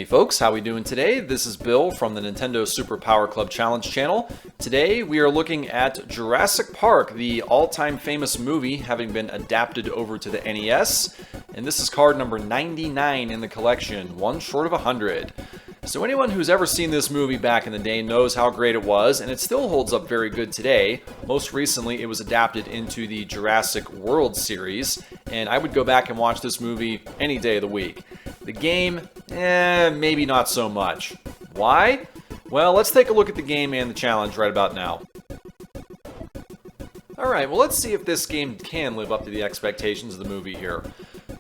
Hey folks, how we doing today? This is Bill from the Nintendo Super Power Club Challenge channel. Today we are looking at Jurassic Park, the all-time famous movie having been adapted over to the NES. And this is card number 99 in the collection, one short of 100. So anyone who's ever seen this movie back in the day knows how great it was, and it still holds up very good today. Most recently, it was adapted into the Jurassic World series, and I would go back and watch this movie any day of the week. The game, maybe not so much. Why? Well, let's take a look at the game and the challenge right about now. Alright, well let's see if this game can live up to the expectations of the movie here.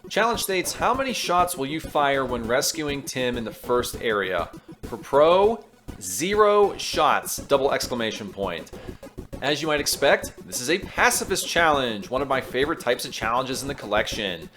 Challenge states, how many shots will you fire when rescuing Tim in the first area? For Pro, 0 shots, double exclamation point. As you might expect, this is a pacifist challenge, one of my favorite types of challenges in the collection.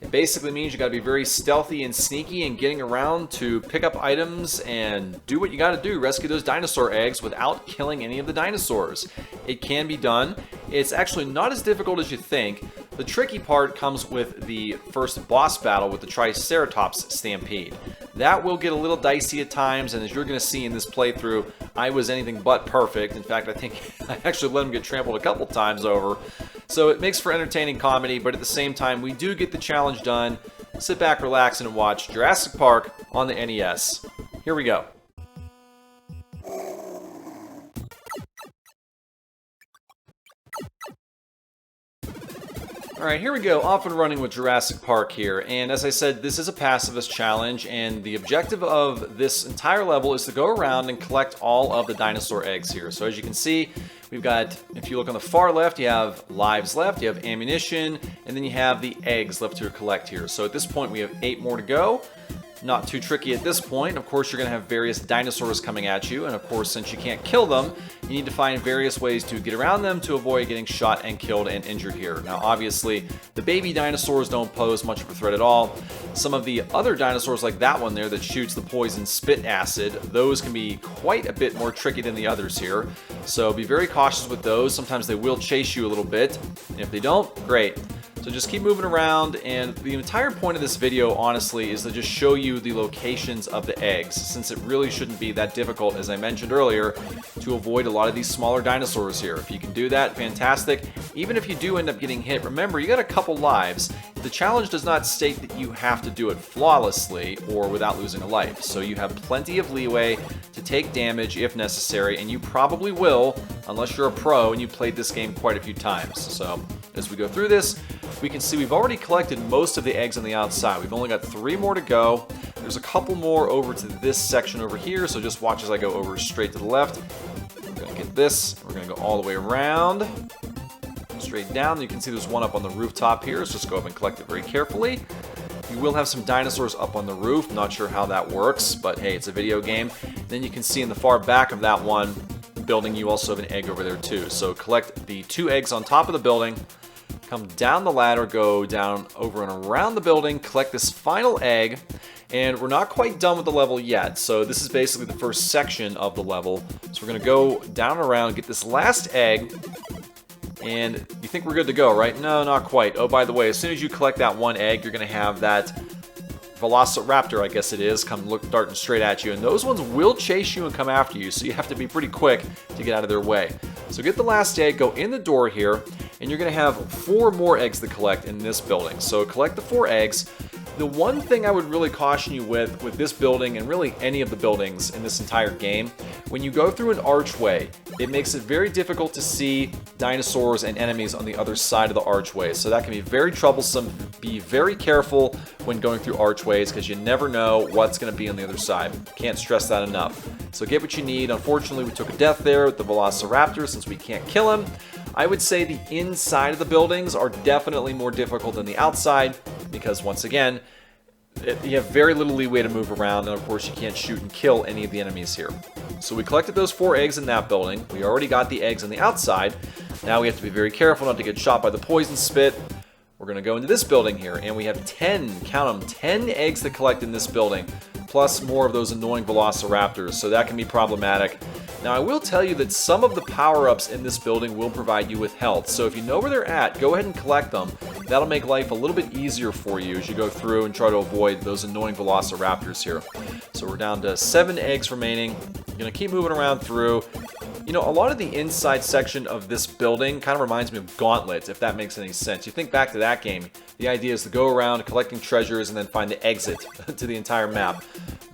It basically means you gotta be very stealthy and sneaky and getting around to pick up items and do what you gotta do, rescue those dinosaur eggs without killing any of the dinosaurs. It can be done. It's actually not as difficult as you think. The tricky part comes with the first boss battle with the Triceratops stampede. That will get a little dicey at times, and as you're going to see in this playthrough, I was anything but perfect. In fact, I think I actually let him get trampled a couple times over. So it makes for entertaining comedy, but at the same time, we do get the challenge done. Sit back, relax, and watch Jurassic Park on the NES. Here we go. Alright, here we go, off and running with Jurassic Park here, and as I said, this is a pacifist challenge, and the objective of this entire level is to go around and collect all of the dinosaur eggs here. So as you can see, we've got, if you look on the far left, you have lives left, you have ammunition, and then you have the eggs left to collect here. So at this point, we have 8 more to go. Not too tricky at this point. Of course, you're going to have various dinosaurs coming at you, and of course, since you can't kill them, you need to find various ways to get around them to avoid getting shot and killed and injured here. Now, obviously, the baby dinosaurs don't pose much of a threat at all. Some of the other dinosaurs, like that one there that shoots the poison spit acid, those can be quite a bit more tricky than the others here. So be very cautious with those. Sometimes they will chase you a little bit, and if they don't, great. So just keep moving around, and the entire point of this video, honestly, is to just show you the locations of the eggs, since it really shouldn't be that difficult, as I mentioned earlier, to avoid a lot of these smaller dinosaurs here. If you can do that, fantastic. Even if you do end up getting hit, remember, you got a couple lives. The challenge does not state that you have to do it flawlessly or without losing a life, so you have plenty of leeway to take damage if necessary, and you probably will, unless you're a pro and you played this game quite a few times. So as we go through this, we can see we've already collected most of the eggs on the outside. We've only got 3 more to go. There's a couple more over to this section over here, so just watch as I go over straight to the left. We're going to get this. We're going to go all the way around, straight down. You can see there's one up on the rooftop here. Let's just go up and collect it very carefully. You will have some dinosaurs up on the roof. Not sure how that works, but hey, it's a video game. Then you can see in the far back of that one building, you also have an egg over there too. So collect the 2 eggs on top of the building. Come down the ladder, go down over and around the building, collect this final egg, and we're not quite done with the level yet. So this is basically the first section of the level. So we're going to go down and around, get this last egg, and you think we're good to go, right? No, not quite. Oh, by the way, as soon as you collect that 1 egg, you're going to have that velociraptor, I guess it is, come darting straight at you, and those ones will chase you and come after you, so you have to be pretty quick to get out of their way. So get the last egg, go in the door here, and you're going to have 4 more eggs to collect in this building. So collect the 4 eggs. The one thing I would really caution you with this building, and really any of the buildings in this entire game, when you go through an archway, it makes it very difficult to see dinosaurs and enemies on the other side of the archway. So that can be very troublesome. Be very careful when going through archways, because you never know what's going to be on the other side. Can't stress that enough. So get what you need. Unfortunately, we took a death there with the velociraptor since we can't kill him. I would say the inside of the buildings are definitely more difficult than the outside, because once again, you have very little leeway to move around, and of course you can't shoot and kill any of the enemies here. So we collected those 4 eggs in that building. We already got the eggs on the outside. Now we have to be very careful not to get shot by the poison spit. We're going to go into this building here, and we have 10, count them, 10 eggs to collect in this building, plus more of those annoying velociraptors, so that can be problematic. Now I will tell you that some of the power-ups in this building will provide you with health, so if you know where they're at, go ahead and collect them. That'll make life a little bit easier for you as you go through and try to avoid those annoying velociraptors here. So we're down to 7 eggs remaining. Gonna keep moving around through. You know, a lot of the inside section of this building kind of reminds me of Gauntlet, if that makes any sense. You think back to that game, the idea is to go around collecting treasures and then find the exit to the entire map.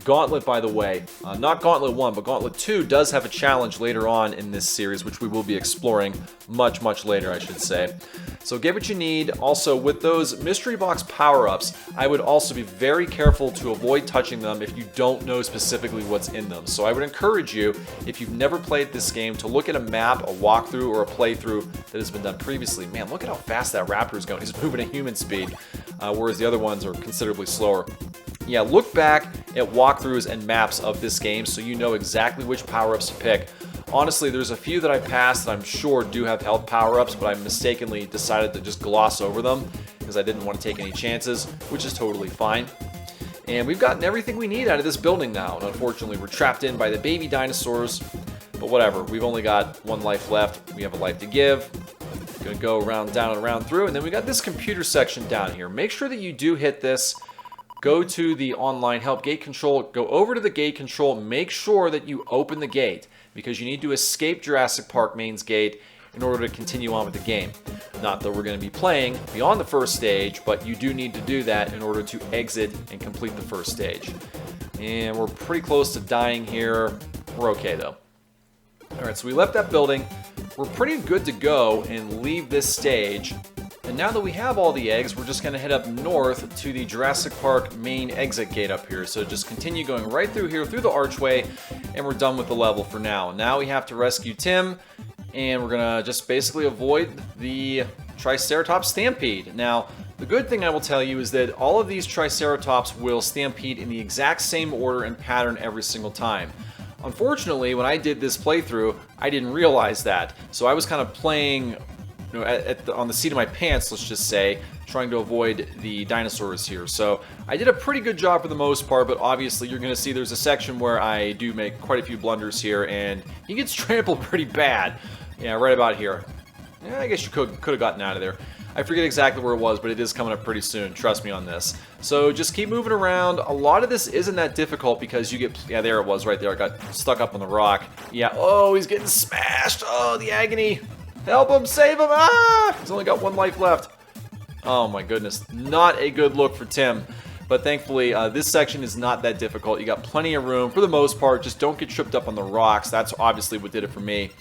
Gauntlet, by the way, not Gauntlet 1, but Gauntlet 2 does have a challenge later on in this series, which we will be exploring much, much later, I should say. So get what you need. Also, with those mystery box power-ups, I would also be very careful to avoid touching them if you don't know specifically what's in them. So I would encourage you, if you've never played this game, to look at a map, a walkthrough, or a playthrough that has been done previously. Man, look at how fast that raptor is going. He's moving at human speed, whereas the other ones are considerably slower. Yeah, look back at walkthroughs and maps of this game so you know exactly which power-ups to pick. Honestly, there's a few that I passed that I'm sure do have health power-ups, but I mistakenly decided to just gloss over them because I didn't want to take any chances, which is totally fine. And we've gotten everything we need out of this building now, and unfortunately we're trapped in by the baby dinosaurs, but whatever, we've only got 1 life left. We have a life to give. Gonna go around, down, and around through, and then we got this computer section down here. Make sure that you do hit this. Go to the online help gate control, go over to the gate control, make sure that you open the gate because you need to escape Jurassic Park Main's gate in order to continue on with the game. Not that we're going to be playing beyond the first stage, but you do need to do that in order to exit and complete the first stage. And we're pretty close to dying here. We're okay though. Alright, so we left that building. We're pretty good to go and leave this stage. And now that we have all the eggs, we're just going to head up north to the Jurassic Park main exit gate up here. So just continue going right through here, through the archway, and we're done with the level for now. Now we have to rescue Tim, and we're going to just basically avoid the Triceratops stampede. Now, the good thing I will tell you is that all of these Triceratops will stampede in the exact same order and pattern every single time. Unfortunately, when I did this playthrough, I didn't realize that. So I was kind of playing on the seat of my pants, let's just say, trying to avoid the dinosaurs here. So I did a pretty good job for the most part, but obviously you're going to see there's a section where I do make quite a few blunders here, and he gets trampled pretty bad. Yeah, right about here. Yeah, I guess you could have gotten out of there. I forget exactly where it was, but it is coming up pretty soon. Trust me on this. So just keep moving around. A lot of this isn't that difficult because you get... Yeah, there it was right there. I got stuck up on the rock. Yeah, oh, he's getting smashed. Oh, the agony. Help him, save him. Ah! He's only got 1 life left. Oh my goodness. Not a good look for Tim. But thankfully, this section is not that difficult. You got plenty of room for the most part. Just don't get tripped up on the rocks. That's obviously what did it for me.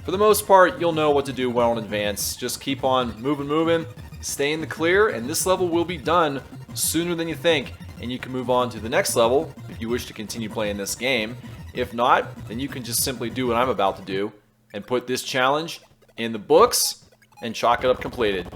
For the most part, you'll know what to do well in advance. Just keep on moving, stay in the clear, and this level will be done sooner than you think. And you can move on to the next level if you wish to continue playing this game. If not, then you can just simply do what I'm about to do and put this challenge in the books and chalk it up completed.